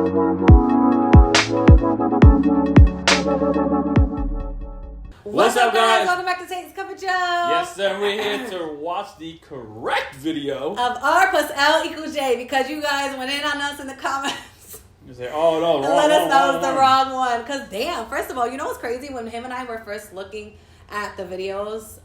What's up, guys? Welcome back to Tate's Compilation. Yes, sir. We're here to watch the correct video of R plus L equals J because you guys went in on us in the comments. You say, oh no, wrong, let us know it's the wrong one. one. Because damn, first of all, you know what's crazy? When him and I were first looking at the videos,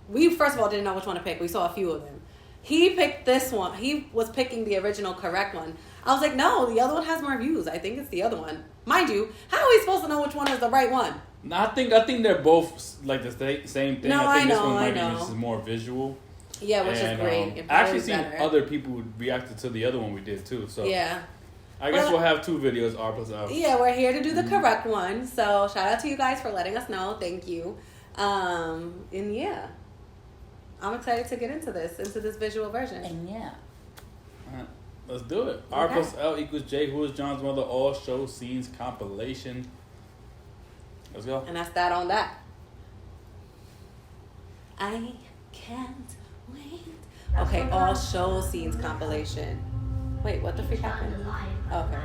we first of all didn't know which one to pick. We saw a few of them. He picked this one. He was picking the original correct one. I was like, no, the other one has more views. I think it's the other one. Mind you, how are we supposed to know which one is the right one? No, I think they're both like the same thing. No, I think I this one know, might I know. be just more visual. Yeah, which is great. I actually seen other people reacted to the other one we did too. So yeah. I guess we'll have two videos, R plus L. Yeah, we're here to do the correct one. So shout out to you guys for letting us know. Thank you. And yeah, I'm excited to get into this visual version. And yeah. Let's do it. Okay. R plus L equals J. Who is John's mother? All show scenes compilation. Let's go. And that's that on that. I can't wait. Okay, all show scenes compilation. Wait, what the freak happened? Okay.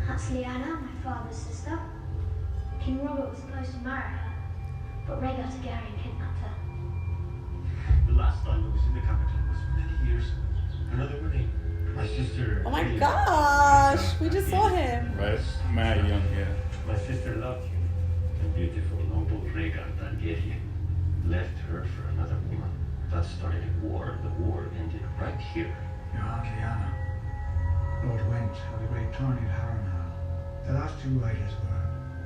That's Leanna, my father's sister. King Robert was supposed to marry her, but Rhaegar Targaryen kidnapped her. The last time I was in the capital was many years ago. Another wedding. My sister. Oh my gosh, we just saw him. Right, mad young, yeah. My sister loved you. The beautiful, noble Rhaegar Targaryen left her for another woman. That started a war. The war ended right here. Your Aunt Lyanna, Lord Went of the great tourney at Harrenhal. The last two riders were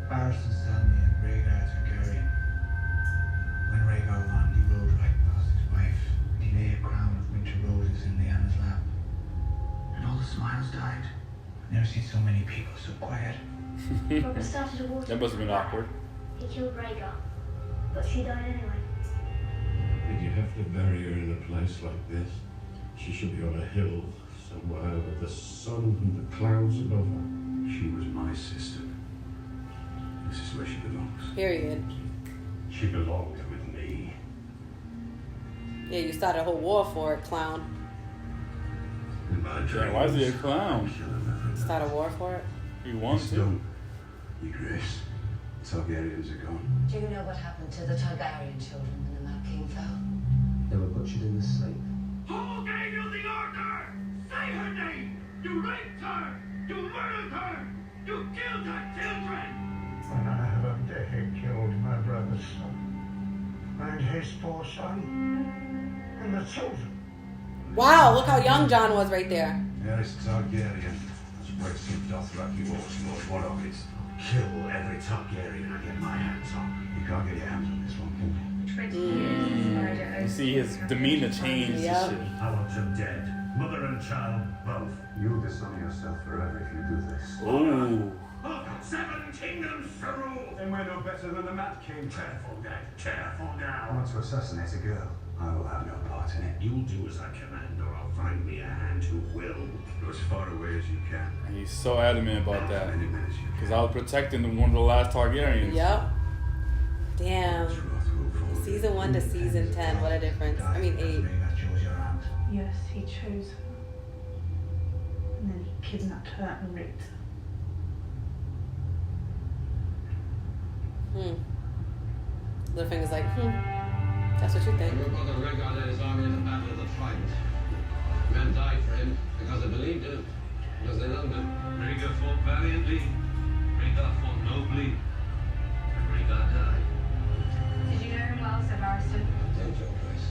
Barristan Stanley and Rhaegar Targaryen. When Rhaegar won, he rode right past his wife, and he laid a crown of winter roses in Lyanna's lap. And all the smiles died. I've never seen so many people so quiet. Robert started a war. That must have been awkward. He killed Rhaegar, but she died anyway. Did you have to bury her in a place like this? She should be on a hill somewhere with the sun and the clouds above her. She was my sister. This is where she belongs. Period. She belongs with me. Yeah, you started a whole war for it, clown. Yeah, why is he a clown? Start a war for it? He wants to. Done. Your Grace, Targaryens are gone. Do you know what happened to the Targaryen children when the Mad King fell? They were butchered in the sleep. Who gave you the order? Say her name! You raped her! You murdered her! You killed her children! When I have they killed my brother's son, and his poor son, and the children. Wow, look how young John was right there. Aerys Targaryen. That's why some Dothraki wars Lord one of his. Kill every Targaryen I get my hands on. You can't get your hands on this one, can you? 20 years. You see his demeanor change Yep. and shit. I want them dead. Mother and child, both. You'll disown yourself forever if you do this. Ooh. 7 kingdoms to rule! Then we're no better than the Mad King. Careful, Ned. Careful I now. want to assassinate a girl. I will have no part in it. You'll do as I command, or I'll find me a hand who will. Go as far away as you can. And he's so adamant about that. Many men as you can. Because I was protecting one of the last Targaryens. Yep. Damn. Wrath will fall. Season 1 to season 10, what a difference. I mean 8. Rhaegar chose your aunt. Yes, he chose her. And then he kidnapped her and raped her. Littlefinger's like, that's what you think. Your brother Rhaegar led his army in the battle of the Trident. Men died for him because they believed in him, because they loved him. Rhaegar fought valiantly, Rhaegar fought nobly, and Rhaegar died. Did you know him well, Sir Barristan? Thank your Grace.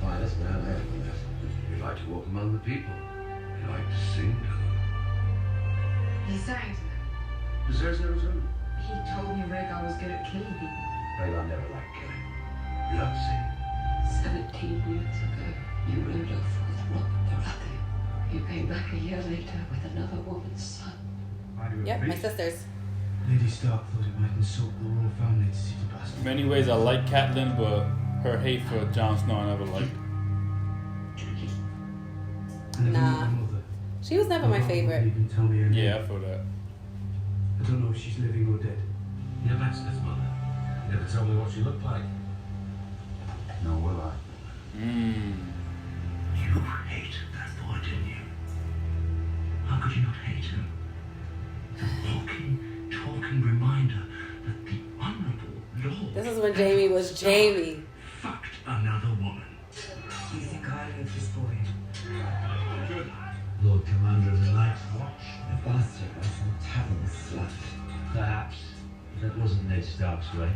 Finest man I ever met. We like to walk among the people. We like to sing to them. He sang to them. Deserves no reason. He told me Rhaegar was good at killing people. Rhaegar never liked killing. He loved singing. 17 years ago, you rode off with Robert Baratheon. You came back a year later with another woman's son. Yep, my sisters. Lady Stark thought it might insult the royal family to see the bastard. In many ways, I like Catelyn, but her hate for Jon Snow I never liked. Nah. She was never my favorite. Yeah, I feel that. I don't know if she's living or dead. You never asked his mother. You never told me what she looked like. Nor will I. was Jamie. Fucked another woman. You think highly of this boy? Good. Lord Commander of the Night's Watch. The bastard was some tavern slut. Perhaps. That wasn't Ned Stark's way.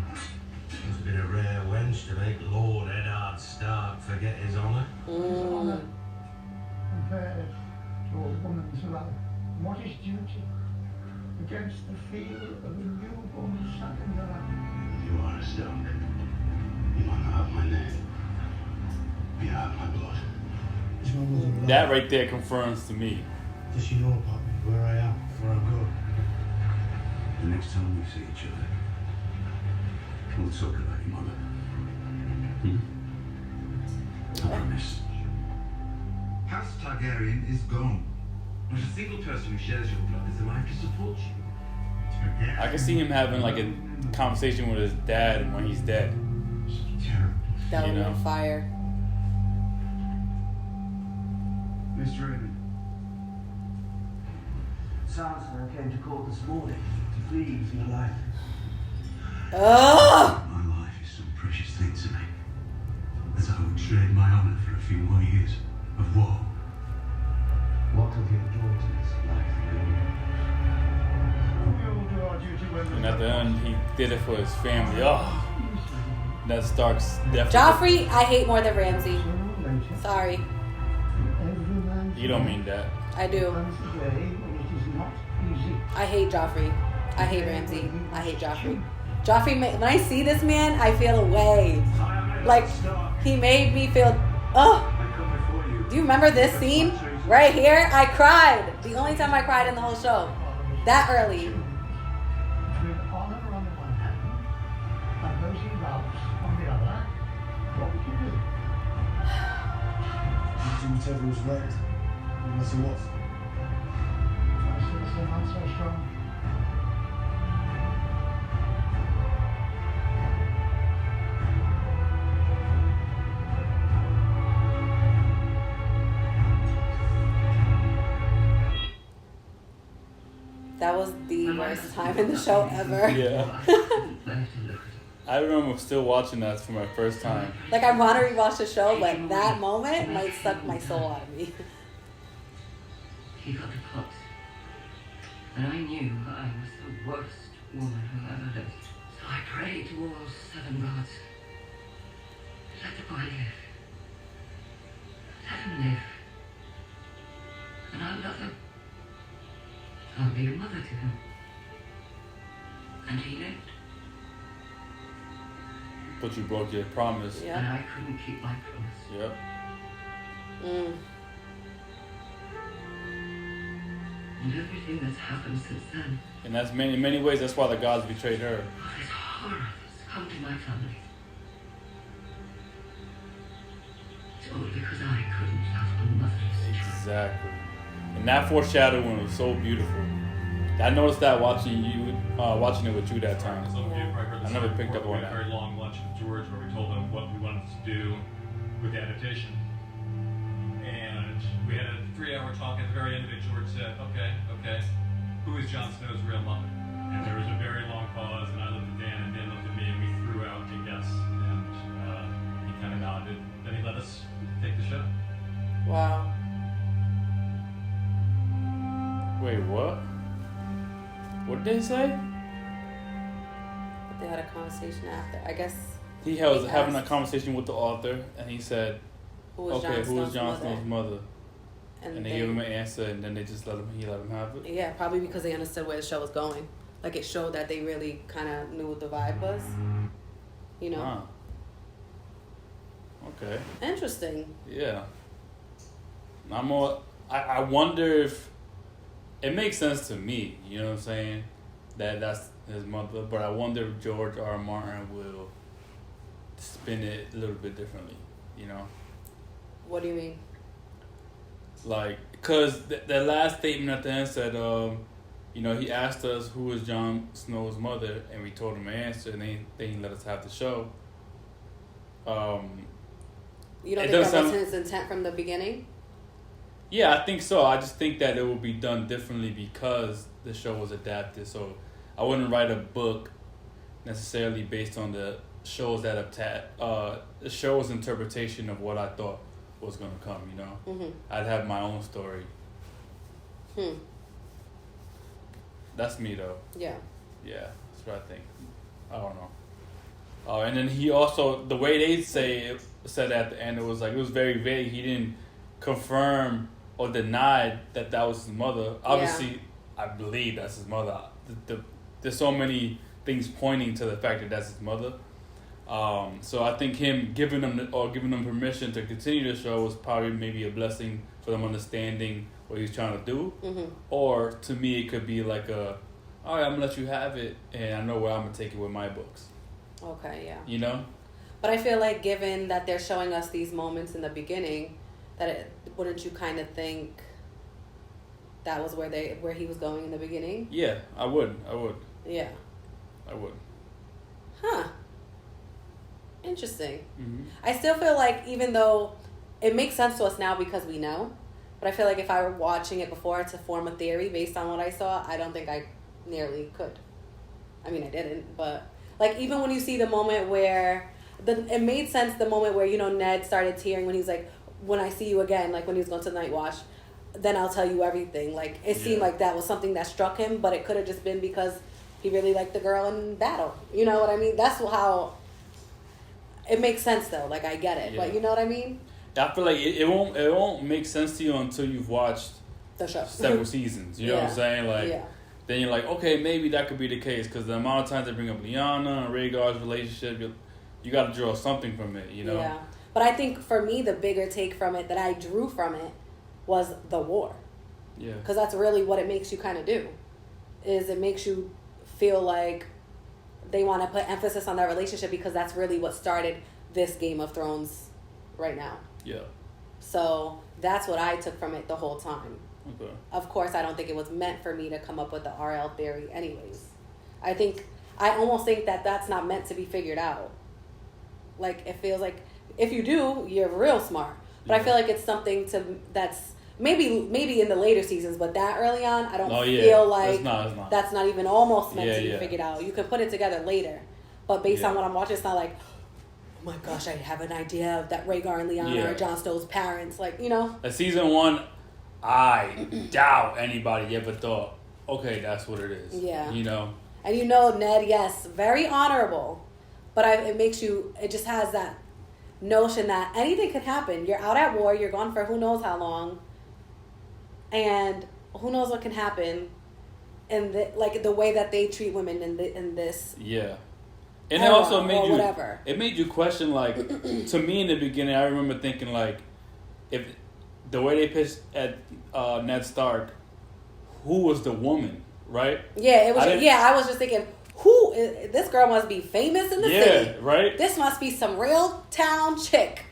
Must have been a rare wench to make Lord Eddard Stark forget his honour. Honour compared to a woman's love. What is duty against the feel of a newborn son in your lap? You are a Stark. You might not have my name. But you have my blood. Is my mother alive? That right there confirms to me. Does she know about me, where I am, where I'm going? The next time we see each other, we'll talk about your mother. I promise. House Targaryen is gone. Not a single person who shares your blood is alive to support you. I can see him having like a conversation with his dad when he's dead. That You would know. be fire. Mr. Raymond. Sansa came to court this morning to plead for your life. Ugh! My life is some precious thing to me. As I would trade my honour for a few more years of war. What of your daughter's life, we all do our duty when And at the end, he did it for his family. Oh, Ned Stark's definitely. Joffrey, I hate more than Ramsay. Sorry. You don't mean that. I do. I hate Joffrey. I hate Ramsay. I hate Joffrey. Joffrey, when I see this man, I feel away. Like, he made me feel, oh. Do you remember this scene? Right here? I cried. The only time I cried in the whole show. That early. With honor on the one hand, and those he loves on the other, what would you do? Do whatever was right, no matter what. I still say not so strong. That was the worst time in the show ever. Yeah. I remember still watching that for my first time. Like, I want to rewatch the show, but that moment might suck my soul out of me. He got the pox, and I knew I was the worst woman who ever lived. So I prayed to all 7 gods. Let the boy live. Let him live. And I'll love him. I'll be a mother to him. And he lived. But you broke your promise. Yeah. And I couldn't keep my promise. Yep. And everything that's happened since then. And that's in many ways, that's why the gods betrayed her. All this horror that's come to my family. It's all because I couldn't love a motherless child. Exactly. And that foreshadowing was so beautiful. I noticed that watching it with you that time. I never picked up on that. We had a very long lunch with George where we told him what we wanted to do with the adaptation. And we had a 3-hour talk. At the very end of it, George said, okay, who is Jon Snow's real mother? And there was a very long pause, and I looked at Dan, and Dan looked at me, and we threw out a guess. And he kind of nodded. Then he let us take the show. Wow. Wait, what? What did they say? They had a conversation after. I guess. He was He having a asked, conversation with the author, and he said, who was "Okay, who is Jon Snow's Snow's mother?" And And they gave him an answer, and then they just let him have it. Yeah, probably because they understood where the show was going. Like, it showed that they really kind of knew what the vibe was. You know? Huh. Okay. Interesting. Yeah. I wonder if it makes sense to me. You know what I'm saying? That's his mother, but I wonder if George R. R. Martin will spin it a little bit differently. You know? What do you mean? Like, because the last statement at the end said, you know, he asked us who was Jon Snow's mother, and we told him an answer, and they let us have the show. You don't think that was his intent from the beginning? Yeah, I think so. I just think that it will be done differently because the show was adapted. So I wouldn't write a book necessarily based on the show's show's interpretation of what I thought was gonna come. You know, I'd have my own story. That's me though. Yeah. Yeah, that's what I think. I don't know. And then he also, the way they said at the end, it was very vague. He didn't confirm or deny that was his mother. Obviously, I believe that's his mother. There's so many things pointing to the fact that that's his mother. So I think him giving them permission to continue the show was probably maybe a blessing for them understanding what he's trying to do. Or to me, it could be like all right, I'm gonna let you have it, and I know where I'm gonna take it with my books. Okay, yeah. You know? But I feel like given that they're showing us these moments in the beginning, wouldn't you kind of think that was where he was going in the beginning? Yeah, I would. Yeah. I would. Huh. Interesting. I still feel like even though it makes sense to us now because we know, but I feel like if I were watching it before to form a theory based on what I saw, I don't think I nearly could. I mean, I didn't, but like even when you see the moment where it made sense, the moment where Ned started tearing when he was like, "When I see you again," like when he was going to the night watch, then I'll tell you everything. Like it seemed like that was something that struck him, but it could have just been because he really liked the girl in battle. You know what I mean? That's how it makes sense though. Like I get it, but you know what I mean? I feel like it won't make sense to you until you've watched the show several seasons. You know what I'm saying? Like then you're like, okay, maybe that could be the case because the amount of times they bring up Lyanna and Rhaegar's relationship, you got to draw something from it. You know? Yeah. But I think for me, the bigger take from it that I drew from it was the war. Yeah. Because that's really what it makes you kind of do. Is it makes you feel like they want to put emphasis on that relationship because that's really what started this Game of Thrones right now. Yeah. So that's what I took from it the whole time. Okay. Of course, I don't think it was meant for me to come up with the RL theory anyways. I almost think that that's not meant to be figured out. Like, it feels like if you do, you're real smart. But I feel like it's something that's maybe in the later seasons, but that early on, I don't feel like it's not. That's not even almost meant to be figured out. You can put it together later. But based on what I'm watching, it's not like, oh my gosh, I have an idea that Rhaegar and Lyanna are Jon Snow's parents. Like, At season 1, I doubt anybody ever thought, okay, that's what it is. Yeah. And Ned, yes, very honorable. But it just has that notion that anything could happen. You're out at war, you're gone for who knows how long, and who knows what can happen, and the way that they treat women in this. Yeah, and it also made you question, like, to me in the beginning, I remember thinking like, if the way they pitched at Ned Stark, who was the woman, right? Yeah, it was. I was just thinking, this girl must be famous in the city. Yeah, right? This must be some real town chick.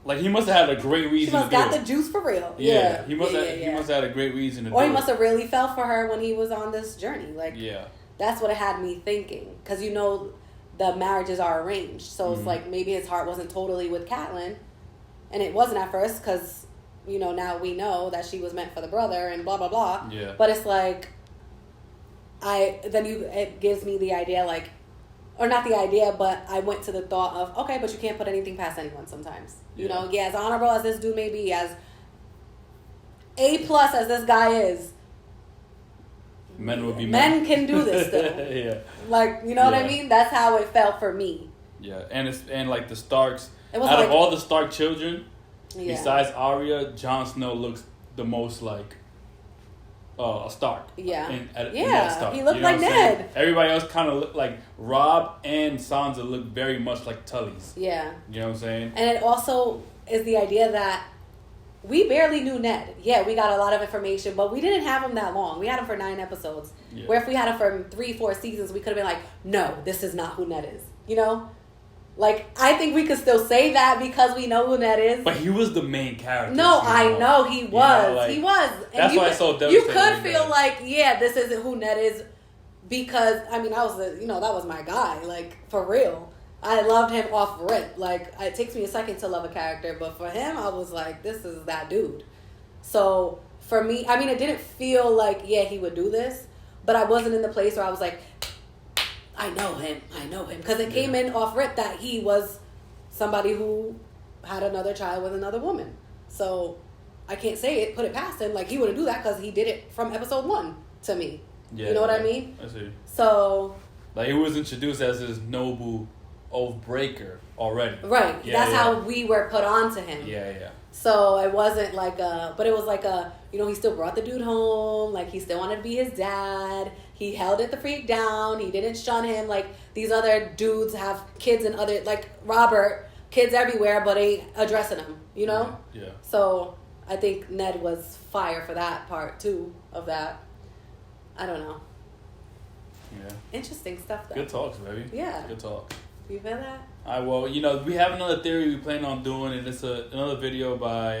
Like, he must have had a great reason to do it. She must got the juice for real. Yeah. He must have had a great reason to do it. Or he must have really fell for her when he was on this journey. Like, yeah. That's what it had me thinking. Because, the marriages are arranged. So it's like maybe his heart wasn't totally with Catelyn. And it wasn't at first because, now we know that she was meant for the brother and blah, blah, blah. Yeah. But it's like, it gives me the idea, like, or not the idea, but I went to the thought of, okay, but you can't put anything past anyone sometimes. As honorable as this dude may be, as A+ as this guy is, men can do this still. Yeah. Like, what I mean? That's how it felt for me. Yeah, and like the Starks, it was out of all the Stark children, Yeah. Besides Arya, Jon Snow looks the most like a Stark. Yeah. In that Stark. He looked like Ned. Everybody else kind of looked like Robb and Sansa look very much like Tullys. Yeah. You know what I'm saying? And it also is the idea that we barely knew Ned. Yeah, we got a lot of information, but we didn't have him that long. We had him for 9 episodes. Yeah. Where if we had him for 3-4 seasons, we could have been like, no, this is not who Ned is. You know? Like, I think we could still say that because we know who Ned is. But he was the main character. No, I know he was. You know, like, he was. And that's why it's so devastating. You could feel like, yeah, this isn't who Ned is because, I mean, that was my guy. Like, for real. I loved him off rip. Like, it takes me a second to love a character, but for him, I was like, this is that dude. So, for me, I mean, it didn't feel like, yeah, he would do this, but I wasn't in the place where I was like, I know him. Because it came in off rip that he was somebody who had another child with another woman. So I can't say it, put it past him. Like, he wouldn't do that because he did it from episode 1 to me. Yeah, you know what I mean? I see. So... Like, he was introduced as this noble oath breaker already. Right. That's how we were put on to him. Yeah. So it wasn't like but it was like he still brought the dude home. Like, he still wanted to be his dad. He held it the freak down. He didn't shun him. Like, these other dudes have kids and other, like Robert, kids everywhere, but ain't addressing him, you know? Yeah. So I think Ned was fire for that part, too, of that. I don't know. Yeah. Interesting stuff, though. Good talks, baby. Yeah. Good talk. You feel that? All right, well, we have another theory we plan on doing, and it's another video by...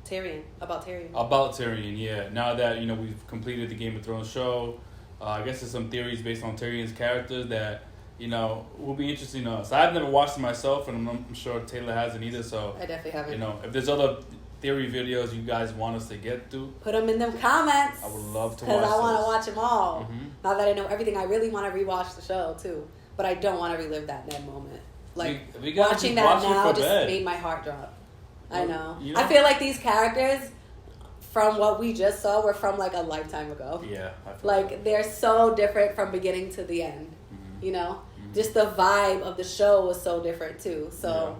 Tyrion. About Tyrion. About Tyrion, yeah. Now that, we've completed the Game of Thrones show, I guess there's some theories based on Tyrion's characters that, will be interesting to us. I've never watched it myself, and I'm sure Taylor hasn't either, so... I definitely haven't. If there's other theory videos you guys want us to get to... Put them in them comments. I would love to watch Because I want to watch them all. Mm-hmm. Now that I know everything, I really want to rewatch the show, too. But I don't want to relive that Ned moment. Like, watching that now just made my heart drop. I know. I feel like these characters, from what we just saw, were from, like, a lifetime ago. Yeah. Like, they're so different from beginning to the end. Mm-hmm. Mm-hmm. Just the vibe of the show was so different, too. So,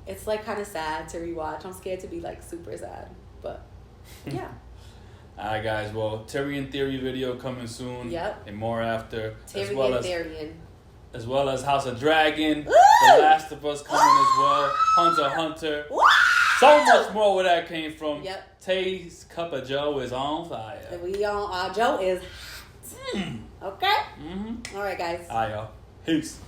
it's, like, kind of sad to rewatch. I'm scared to be, like, super sad. But, yeah. All right, guys. Well, Tyrion theory video coming soon. Yep. And more after. Tyrion. As well as House of Dragon, The Last of Us coming as well, Hunter x Hunter. So much more where that came from. Yep. Tay's cup of Joe is on fire. We on Joe is okay. Mm-hmm. All right, guys. All right, y'all. Peace.